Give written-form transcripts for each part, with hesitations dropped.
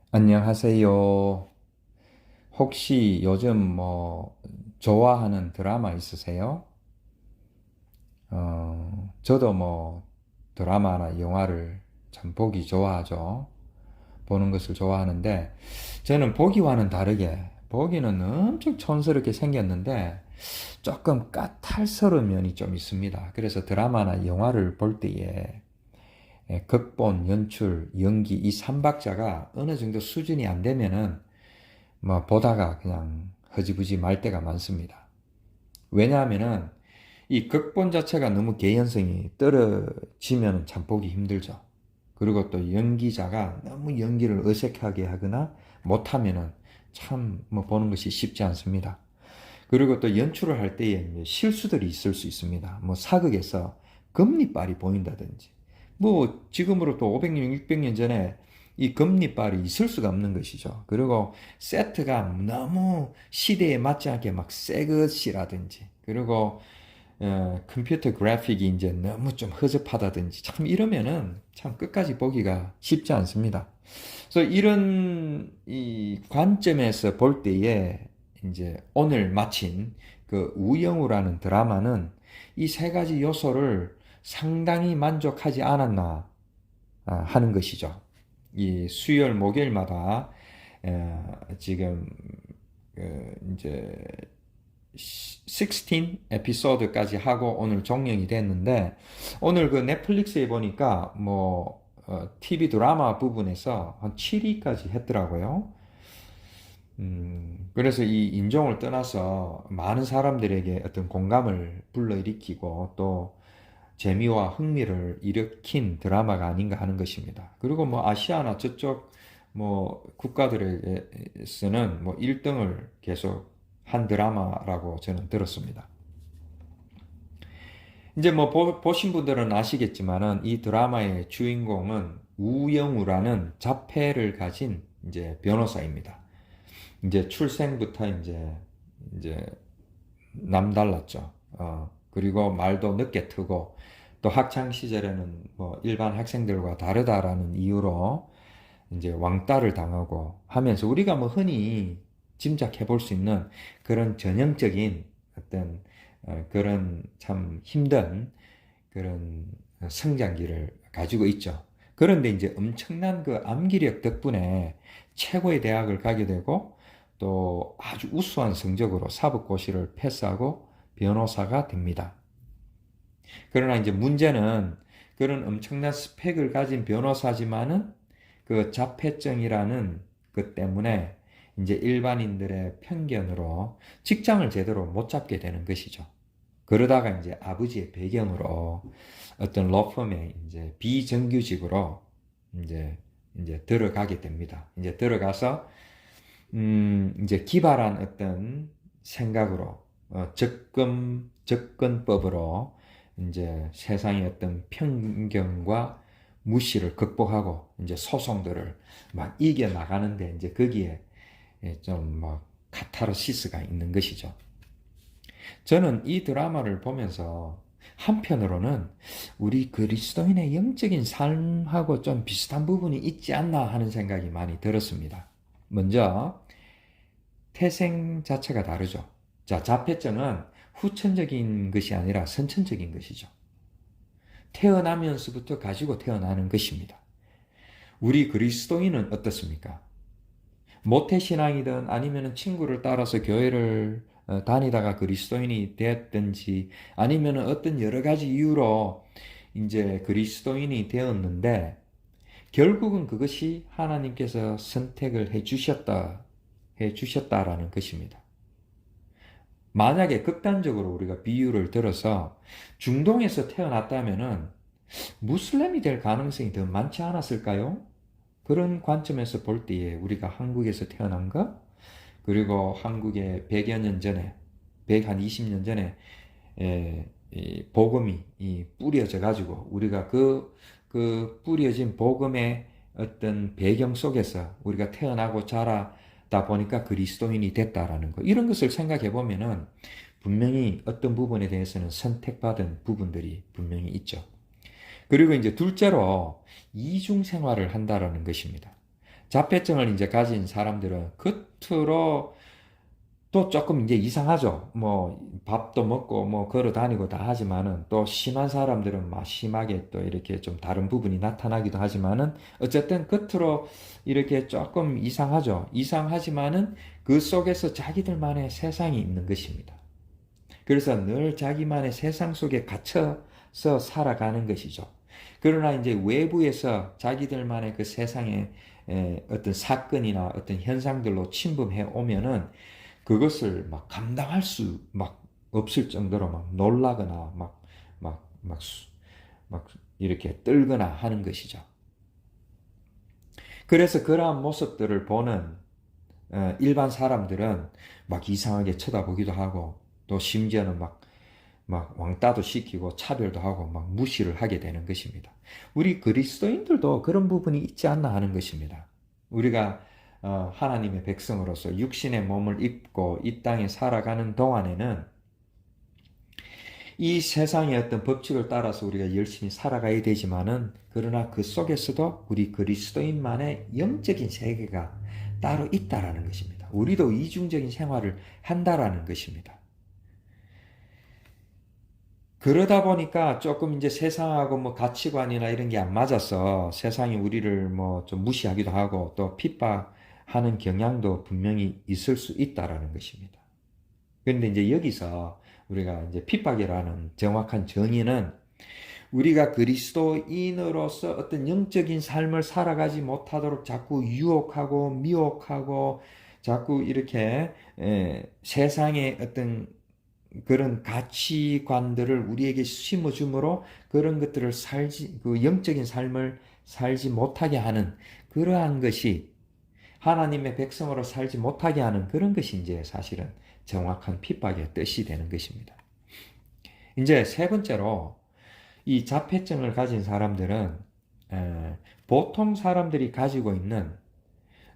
안녕하세요. 혹시 요즘 좋아하는 드라마 있으세요? 저도 드라마나 영화를 참 보기 좋아하죠. 보는 것을 좋아하는데, 저는 보기와는 다르게, 보기는 엄청 촌스럽게 생겼는데, 조금 까탈스러운 면이 좀 있습니다. 그래서 드라마나 영화를 볼 때에, 극본, 연출, 연기, 이 삼박자가 어느 정도 수준이 안 되면은 보다가 그냥 허지부지 말 때가 많습니다. 왜냐하면은 이 극본 자체가 너무 개연성이 떨어지면 참 보기 힘들죠. 그리고 또 연기자가 너무 연기를 어색하게 하거나 못하면은 참 보는 것이 쉽지 않습니다. 그리고 또 연출을 할 때에 실수들이 있을 수 있습니다. 사극에서 금리빨이 보인다든지, 지금으로 또 500년, 600년 전에 이 금리빨이 있을 수가 없는 것이죠. 그리고 세트가 너무 시대에 맞지 않게 막 새 것이라든지, 그리고 컴퓨터 그래픽이 이제 너무 좀 허접하다든지, 참 이러면은 참 끝까지 보기가 쉽지 않습니다. 그래서 이런 이 관점에서 볼 때에 이제 오늘 마친 그 우영우라는 드라마는 이 세 가지 요소를 상당히 만족하지 않았나 하는 것이죠. 이 수요일 목요일마다 지금 이제 16 에피소드까지 하고 오늘 종영이 됐는데, 오늘 그 넷플릭스에 보니까 TV 드라마 부분에서 한 7위까지 했더라고요. 그래서 이 인종을 떠나서 많은 사람들에게 어떤 공감을 불러일으키고 또 재미와 흥미를 일으킨 드라마가 아닌가 하는 것입니다. 그리고 아시아나 저쪽 국가들에서는 1등을 계속 한 드라마라고 저는 들었습니다. 이제 보신 분들은 아시겠지만은 이 드라마의 주인공은 우영우라는 자폐를 가진 이제 변호사입니다. 이제 출생부터 이제 남달랐죠. 그리고 말도 늦게 트고 또 학창 시절에는 일반 학생들과 다르다라는 이유로 이제 왕따를 당하고 하면서 우리가 흔히 짐작해 볼 수 있는 그런 전형적인 어떤 그런 참 힘든 그런 성장기를 가지고 있죠. 그런데 이제 엄청난 그 암기력 덕분에 최고의 대학을 가게 되고 또 아주 우수한 성적으로 사법고시를 패스하고 변호사가 됩니다. 그러나 이제 문제는 그런 엄청난 스펙을 가진 변호사지만은 그 자폐증이라는 것 때문에 이제 일반인들의 편견으로 직장을 제대로 못 잡게 되는 것이죠. 그러다가 이제 아버지의 배경으로 어떤 로펌에 이제 비정규직으로 이제 들어가게 됩니다. 이제 들어가서 이제 기발한 어떤 생각으로 접근법으로 이제 세상의 어떤 편견과 무시를 극복하고 이제 소송들을 막 이겨 나가는데 이제 거기에 좀 카타르시스가 있는 것이죠. 저는 이 드라마를 보면서 한편으로는 우리 그리스도인의 영적인 삶하고 좀 비슷한 부분이 있지 않나 하는 생각이 많이 들었습니다. 먼저 태생 자체가 다르죠. 자, 자폐증은 후천적인 것이 아니라 선천적인 것이죠. 태어나면서부터 가지고 태어나는 것입니다. 우리 그리스도인은 어떻습니까? 모태신앙이든 아니면 친구를 따라서 교회를 다니다가 그리스도인이 되었든지 아니면 어떤 여러 가지 이유로 이제 그리스도인이 되었는데 결국은 그것이 하나님께서 선택을 해 주셨다라는 것입니다. 만약에 극단적으로 우리가 비유를 들어서 중동에서 태어났다면은 무슬림이 될 가능성이 더 많지 않았을까요? 그런 관점에서 볼 때에 우리가 한국에서 태어난 것, 그리고 한국에 100여 년 전에, 120년 전에 이 복음이 뿌려져 가지고 우리가 그 뿌려진 복음의 어떤 배경 속에서 우리가 태어나고 자라다 보니까 그리스도인이 됐다라는 거. 이런 것을 생각해 보면은 분명히 어떤 부분에 대해서는 선택받은 부분들이 분명히 있죠. 그리고 이제 둘째로 이중 생활을 한다라는 것입니다. 자폐증을 이제 가진 사람들은 겉으로 또 조금 이제 이상하죠. 뭐 밥도 먹고 뭐 걸어 다니고 다 하지만은 또 심한 사람들은 막 심하게 또 이렇게 좀 다른 부분이 나타나기도 하지만은 어쨌든 겉으로 이렇게 조금 이상하죠. 이상하지만은 그 속에서 자기들만의 세상이 있는 것입니다. 그래서 늘 자기만의 세상 속에 갇혀서 살아가는 것이죠. 그러나 이제 외부에서 자기들만의 그 세상에 어떤 사건이나 어떤 현상들로 침범해 오면은 그것을 막 감당할 수 막 없을 정도로 막 놀라거나 막 이렇게 떨거나 하는 것이죠. 그래서 그러한 모습들을 보는 일반 사람들은 막 이상하게 쳐다보기도 하고 또 심지어는 막 왕따도 시키고 차별도 하고 막 무시를 하게 되는 것입니다. 우리 그리스도인들도 그런 부분이 있지 않나 하는 것입니다. 우리가 하나님의 백성으로서 육신의 몸을 입고 이 땅에 살아가는 동안에는 이 세상의 어떤 법칙을 따라서 우리가 열심히 살아가야 되지만은 그러나 그 속에서도 우리 그리스도인만의 영적인 세계가 따로 있다라는 것입니다. 우리도 이중적인 생활을 한다라는 것입니다. 그러다 보니까 조금 이제 세상하고 뭐 가치관이나 이런 게 안 맞아서 세상이 우리를 뭐 좀 무시하기도 하고 또 핍박하는 경향도 분명히 있을 수 있다라는 것입니다. 그런데 이제 여기서 우리가 이제 핍박이라는 정확한 정의는 우리가 그리스도인으로서 어떤 영적인 삶을 살아가지 못하도록 자꾸 유혹하고 미혹하고 자꾸 이렇게 세상의 어떤 그런 가치관들을 우리에게 심어줌으로 그런 것들을 그 영적인 삶을 살지 못하게 하는 그러한 것이 하나님의 백성으로 살지 못하게 하는 그런 것이 이제 사실은 정확한 핍박의 뜻이 되는 것입니다. 이제 세 번째로 이 자폐증을 가진 사람들은 보통 사람들이 가지고 있는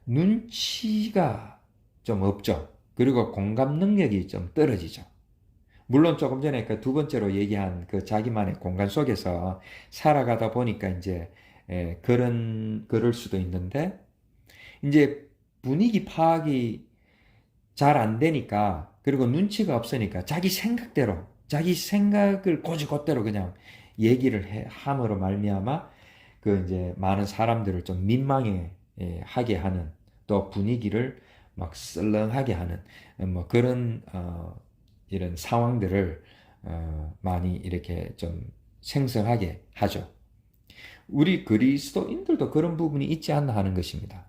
눈치가 좀 없죠. 그리고 공감 능력이 좀 떨어지죠. 물론 조금 전에 그 두 번째로 얘기한 그 자기만의 공간 속에서 살아가다 보니까 이제 그럴 수도 있는데 이제 분위기 파악이 잘 안 되니까 그리고 눈치가 없으니까 자기 생각대로 자기 생각을 고지고대로 그냥 얘기를 함으로 말미암아 그 이제 많은 사람들을 좀 민망해 하게 하는 또 분위기를 막 썰렁하게 하는 뭐 그런 이런 상황들을 많이 이렇게 좀 생성하게 하죠. 우리 그리스도인들도 그런 부분이 있지 않나 하는 것입니다.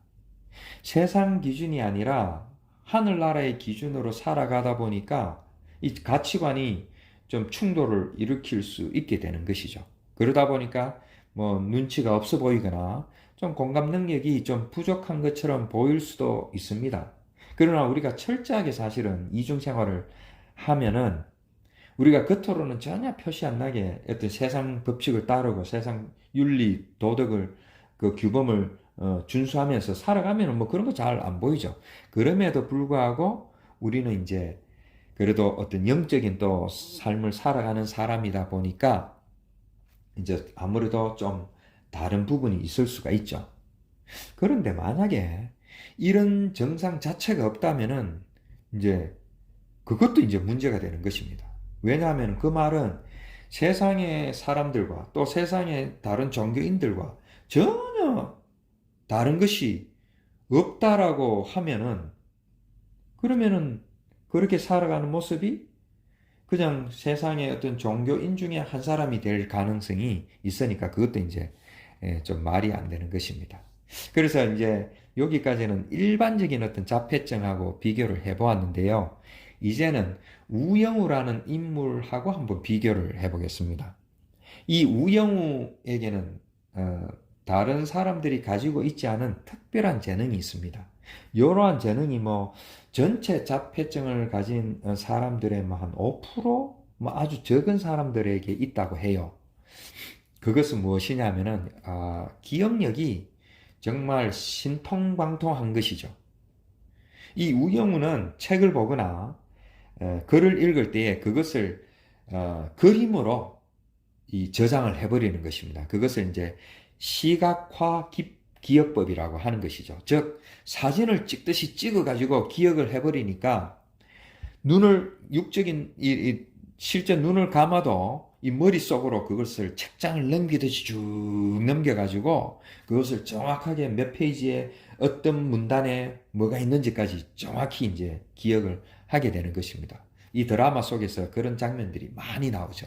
세상 기준이 아니라 하늘나라의 기준으로 살아가다 보니까 이 가치관이 좀 충돌을 일으킬 수 있게 되는 것이죠. 그러다 보니까 뭐 눈치가 없어 보이거나 좀 공감 능력이 좀 부족한 것처럼 보일 수도 있습니다. 그러나 우리가 철저하게 사실은 이중 생활을 하면은 우리가 겉으로는 전혀 표시 안 나게 어떤 세상 법칙을 따르고 세상 윤리, 도덕을 그 규범을 준수하면서 살아가면은 뭐 그런 거 잘 안 보이죠. 그럼에도 불구하고 우리는 이제 그래도 어떤 영적인 또 삶을 살아가는 사람이다 보니까 이제 아무래도 좀 다른 부분이 있을 수가 있죠. 그런데 만약에 이런 정상 자체가 없다면은 이제 그것도 이제 문제가 되는 것입니다. 왜냐하면 그 말은 세상의 사람들과 또 세상의 다른 종교인들과 전혀 다른 것이 없다라고 하면은 그러면은 그렇게 살아가는 모습이 그냥 세상의 어떤 종교인 중에 한 사람이 될 가능성이 있으니까 그것도 이제 좀 말이 안 되는 것입니다. 그래서 이제 여기까지는 일반적인 어떤 자폐증하고 비교를 해보았는데요. 이제는 우영우라는 인물하고 한번 비교를 해보겠습니다. 이 우영우에게는 다른 사람들이 가지고 있지 않은 특별한 재능이 있습니다. 이러한 재능이 뭐 전체 자폐증을 가진 사람들의 뭐 한 5%? 뭐 아주 적은 사람들에게 있다고 해요. 그것은 무엇이냐면은 기억력이 정말 신통방통한 것이죠. 이 우영우는 책을 보거나 글을 읽을 때에 그것을 그림으로 이 저장을 해버리는 것입니다. 그것을 이제 시각화 기억법이라고 하는 것이죠. 즉 사진을 찍듯이 찍어가지고 기억을 해버리니까 눈을 육적인 실제 눈을 감아도 이 머릿속으로 그것을 책장을 넘기듯이 쭉 넘겨가지고 그것을 정확하게 몇 페이지에 어떤 문단에 뭐가 있는지까지 정확히 이제 기억을 하게 되는 것입니다. 이 드라마 속에서 그런 장면들이 많이 나오죠.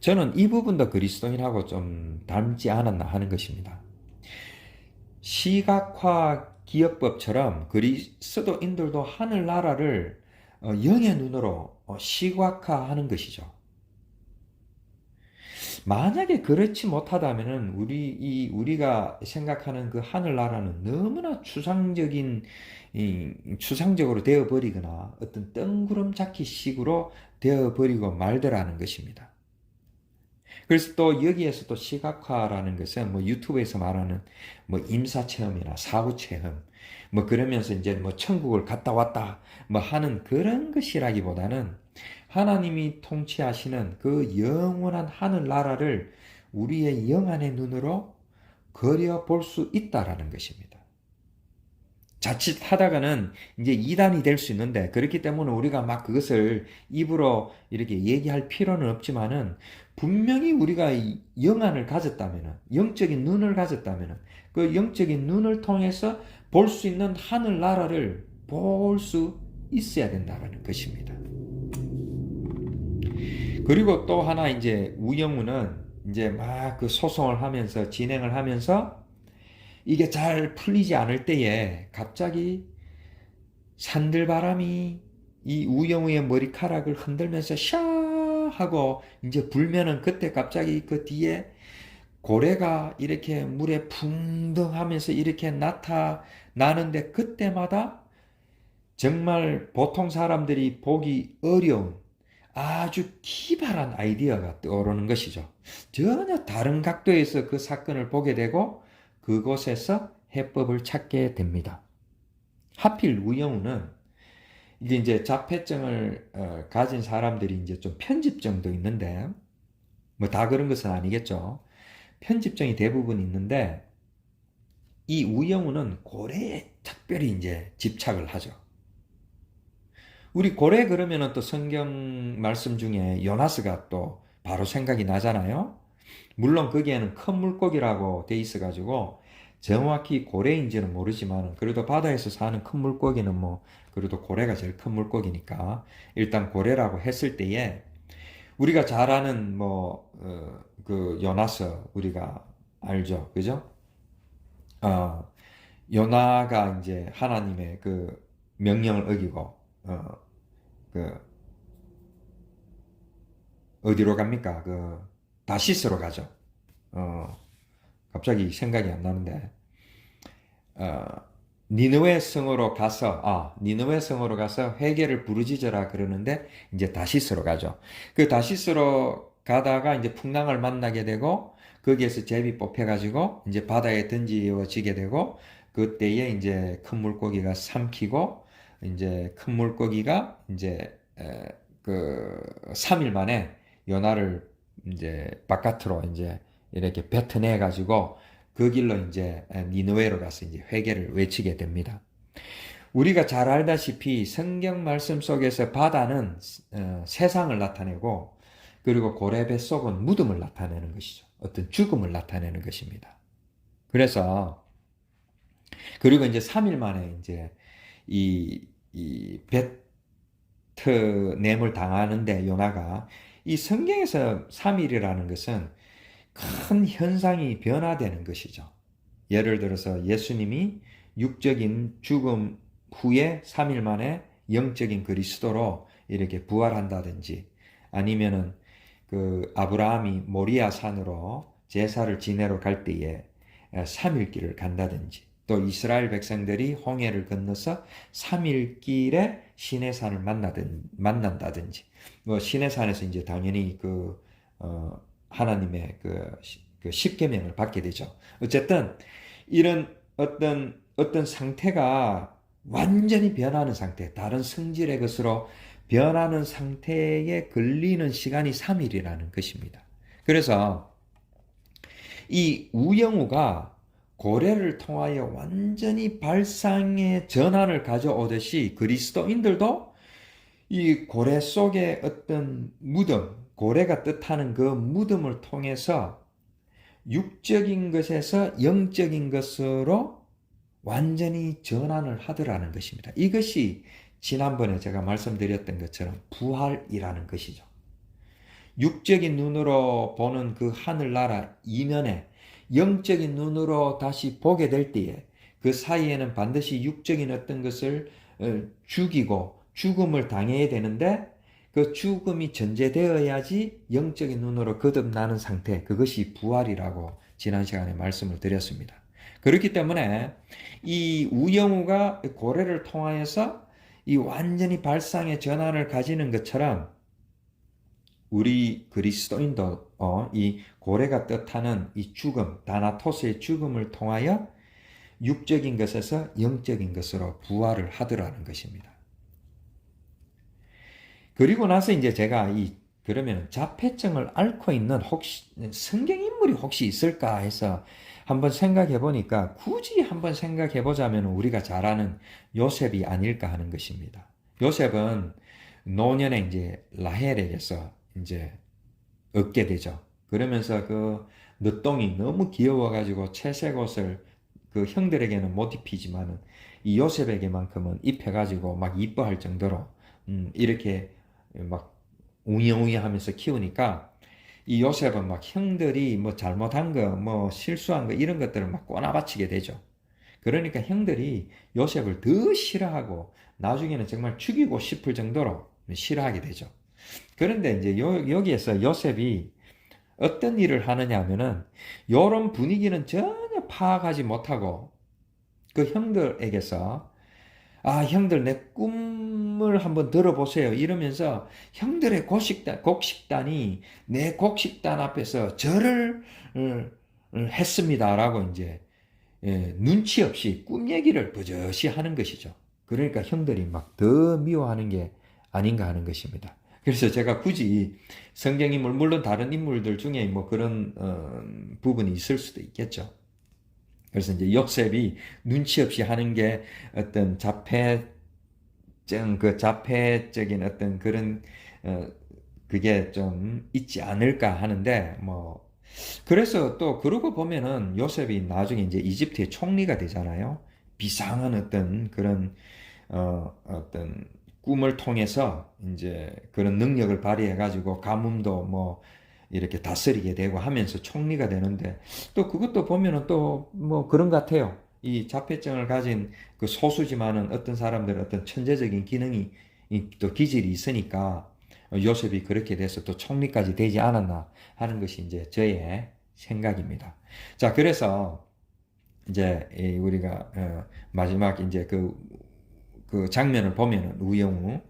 저는 이 부분도 그리스도인하고 좀 닮지 않았나 하는 것입니다. 시각화 기억법처럼 그리스도인들도 하늘나라를 영의 눈으로 시각화하는 것이죠. 만약에 그렇지 못하다면은 우리가 생각하는 그 하늘나라는 너무나 추상적으로 되어버리거나 어떤 뜬구름 잡기 식으로 되어버리고 말더라는 것입니다. 그래서 또 여기에서 또 시각화라는 것은 뭐 유튜브에서 말하는 뭐 임사체험이나 사후체험 뭐 그러면서 이제 뭐 천국을 갔다 왔다 뭐 하는 그런 것이라기보다는 하나님이 통치하시는 그 영원한 하늘나라를 우리의 영안의 눈으로 그려볼 수 있다라는 것입니다. 자칫하다가는 이제 이단이 될 수 있는데 그렇기 때문에 우리가 막 그것을 입으로 이렇게 얘기할 필요는 없지만은 분명히 우리가 영안을 가졌다면은 영적인 눈을 가졌다면은 그 영적인 눈을 통해서 볼 수 있는 하늘나라를 볼 수 있어야 된다는 것입니다. 그리고 또 하나 이제 우영우는 이제 막 그 소송을 하면서 진행을 하면서 이게 잘 풀리지 않을 때에 갑자기 산들바람이 이 우영우의 머리카락을 흔들면서 샤 하고 이제 불면은 그때 갑자기 그 뒤에 고래가 이렇게 물에 풍덩하면서 이렇게 나타나는데 그때마다 정말 보통 사람들이 보기 어려운 아주 기발한 아이디어가 떠오르는 것이죠. 전혀 다른 각도에서 그 사건을 보게 되고 그곳에서 해법을 찾게 됩니다. 하필 우영우는 이제 자폐증을 가진 사람들이 이제 좀 편집증도 있는데 뭐 다 그런 것은 아니겠죠. 편집증이 대부분 있는데 이 우영우는 고래에 특별히 이제 집착을 하죠. 우리 고래 그러면은 또 성경 말씀 중에 요나스가 또 바로 생각이 나잖아요. 물론 거기에는 큰 물고기라고 돼 있어가지고 정확히 고래인지는 모르지만 그래도 바다에서 사는 큰 물고기는 뭐 그래도 고래가 제일 큰 물고기니까 일단 고래라고 했을 때에 우리가 잘 아는 그 요나스 우리가 알죠, 그죠? 요나가 이제 하나님의 그 명령을 어기고 어디로 갑니까? 다시스로 가죠. 갑자기 생각이 안 나는데, 니느웨 성으로 가서 회개를 부르짖어라 그러는데, 이제 다시스로 가죠. 그 다시스로 가다가 이제 풍랑을 만나게 되고, 거기에서 제비 뽑혀가지고, 이제 바다에 던지어지게 되고, 그때에 이제 큰 물고기가 삼키고, 이제 큰 물고기가 이제, 3일 만에 요나를 이제 바깥으로 이제 이렇게 뱉어내 가지고 그 길로 이제 니느웨로 가서 이제 회개를 외치게 됩니다. 우리가 잘 알다시피 성경 말씀 속에서 바다는 세상을 나타내고 그리고 고래 뱃속은 무덤을 나타내는 것이죠. 어떤 죽음을 나타내는 것입니다. 그리고 이제 3일 만에 이제 이 뱉어냄을 당하는데 요나가 이 성경에서 3일이라는 것은 큰 현상이 변화되는 것이죠. 예를 들어서 예수님이 육적인 죽음 후에 3일 만에 영적인 그리스도로 이렇게 부활한다든지 아니면은 그 아브라함이 모리아 산으로 제사를 지내러 갈 때에 3일 길을 간다든지 또 이스라엘 백성들이 홍해를 건너서 3일 길에 시내산을 만난다든지 뭐 시내산에서 이제 당연히 하나님의 그 십계명을 받게 되죠. 어쨌든 이런 어떤 상태가 완전히 변하는 상태, 다른 성질의 것으로 변하는 상태에 걸리는 시간이 3일이라는 것입니다. 그래서 이 우영우가 고래를 통하여 완전히 발상의 전환을 가져오듯이 그리스도인들도 이 고래 속에 어떤 무덤, 고래가 뜻하는 그 무덤을 통해서 육적인 것에서 영적인 것으로 완전히 전환을 하더라는 것입니다. 이것이 지난번에 제가 말씀드렸던 것처럼 부활이라는 것이죠. 육적인 눈으로 보는 그 하늘나라 이면에 영적인 눈으로 다시 보게 될 때에 그 사이에는 반드시 육적인 어떤 것을 죽이고 죽음을 당해야 되는데 그 죽음이 전제되어야지 영적인 눈으로 거듭나는 상태, 그것이 부활이라고 지난 시간에 말씀을 드렸습니다. 그렇기 때문에 이 우영우가 고래를 통하여서 이 완전히 발상의 전환을 가지는 것처럼 우리 그리스도인도 이 고래가 뜻하는 이 죽음, 다나토스의 죽음을 통하여 육적인 것에서 영적인 것으로 부활을 하더라는 것입니다. 그리고 나서 이제 제가 그러면 자폐증을 앓고 있는 혹시 성경 인물이 혹시 있을까 해서 한번 생각해 보니까 굳이 한번 생각해 보자면 우리가 잘 아는 요셉이 아닐까 하는 것입니다. 요셉은 노년에 이제 라헬에게서 이제 얻게 되죠. 그러면서 그 늦동이 너무 귀여워가지고 채색 옷을 그 형들에게는 못 입히지만은 이 요셉에게만큼은 입혀가지고 막 이뻐할 정도로 이렇게 막 웅이웅이 하면서 키우니까 이 요셉은 막 형들이 뭐 잘못한 거, 뭐 실수한 거 이런 것들을 막 꼬나바치게 되죠. 그러니까 형들이 요셉을 더 싫어하고 나중에는 정말 죽이고 싶을 정도로 싫어하게 되죠. 그런데 이제 여기에서 요셉이 어떤 일을 하느냐 하면은 이런 분위기는 전혀 파악하지 못하고 그 형들에게서 형들 내 꿈을 한번 들어보세요 이러면서 형들의 곡식단이 내 곡식단 앞에서 절을 했습니다라고 이제 눈치 없이 꿈 얘기를 버젓이 하는 것이죠. 그러니까 형들이 막 더 미워하는 게 아닌가 하는 것입니다. 그래서 제가 굳이 성경 인물, 물론 다른 인물들 중에 뭐 그런 부분이 있을 수도 있겠죠. 그래서 이제 요셉이 눈치 없이 하는 게 어떤 자폐적인 어떤 그런 그게 좀 있지 않을까 하는데 그래서 또 그러고 보면은 요셉이 나중에 이제 이집트의 총리가 되잖아요. 비상한 어떤 그런 어떤 꿈을 통해서 이제 그런 능력을 발휘해 가지고 가뭄도 뭐 이렇게 다스리게 되고 하면서 총리가 되는데 또 그것도 보면은 또 뭐 그런 것 같아요. 이 자폐증을 가진 그 소수지만은 어떤 사람들은 어떤 천재적인 기능이 또 기질이 있으니까 요셉이 그렇게 돼서 또 총리까지 되지 않았나 하는 것이 이제 저의 생각입니다. 자, 그래서 이제 우리가 마지막 이제 그 장면을 보면은 우영우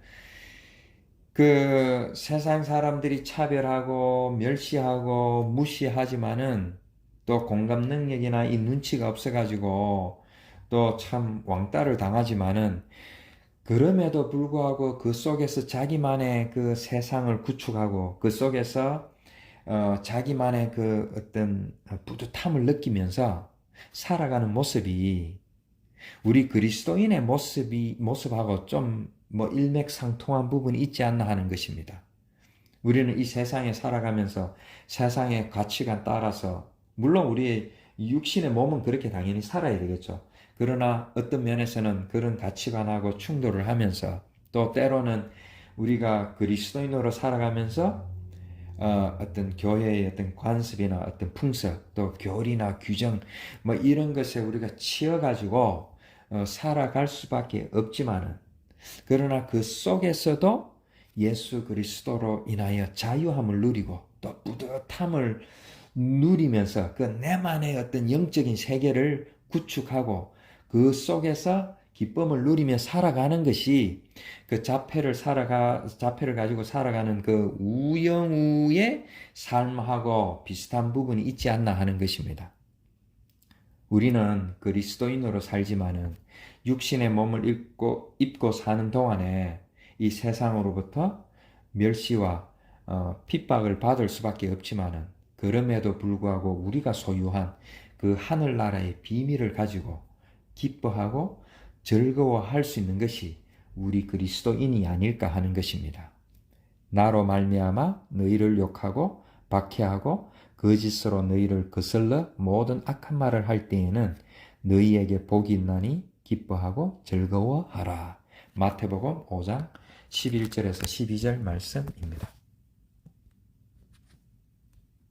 그 세상 사람들이 차별하고 멸시하고 무시하지만은 또 공감 능력이나 이 눈치가 없어가지고 또 참 왕따를 당하지만은 그럼에도 불구하고 그 속에서 자기만의 그 세상을 구축하고 그 속에서 자기만의 그 어떤 뿌듯함을 느끼면서 살아가는 모습이 우리 그리스도인의 모습하고 좀 일맥상통한 부분이 있지 않나 하는 것입니다. 우리는 이 세상에 살아가면서 세상의 가치관 따라서 물론 우리의 육신의 몸은 그렇게 당연히 살아야 되겠죠. 그러나 어떤 면에서는 그런 가치관하고 충돌을 하면서 또 때로는 우리가 그리스도인으로 살아가면서 어떤 교회의 어떤 관습이나 어떤 풍습 또 교리나 규정 이런 것에 우리가 치여가지고 살아갈 수밖에 없지만은 그러나 그 속에서도 예수 그리스도로 인하여 자유함을 누리고 또 뿌듯함을 누리면서 그 내만의 어떤 영적인 세계를 구축하고 그 속에서 기쁨을 누리며 살아가는 것이 그 자폐를 가지고 살아가는 그 우영우의 삶하고 비슷한 부분이 있지 않나 하는 것입니다. 우리는 그리스도인으로 살지만은 육신의 몸을 입고 사는 동안에 이 세상으로부터 멸시와 핍박을 받을 수밖에 없지만은 그럼에도 불구하고 우리가 소유한 그 하늘나라의 비밀을 가지고 기뻐하고 즐거워할 수 있는 것이 우리 그리스도인이 아닐까 하는 것입니다. 나로 말미암아 너희를 욕하고 박해하고 거짓으로 너희를 거슬러 모든 악한 말을 할 때에는 너희에게 복이 있나니 기뻐하고 즐거워하라. 마태복음 5장 11절에서 12절 말씀입니다.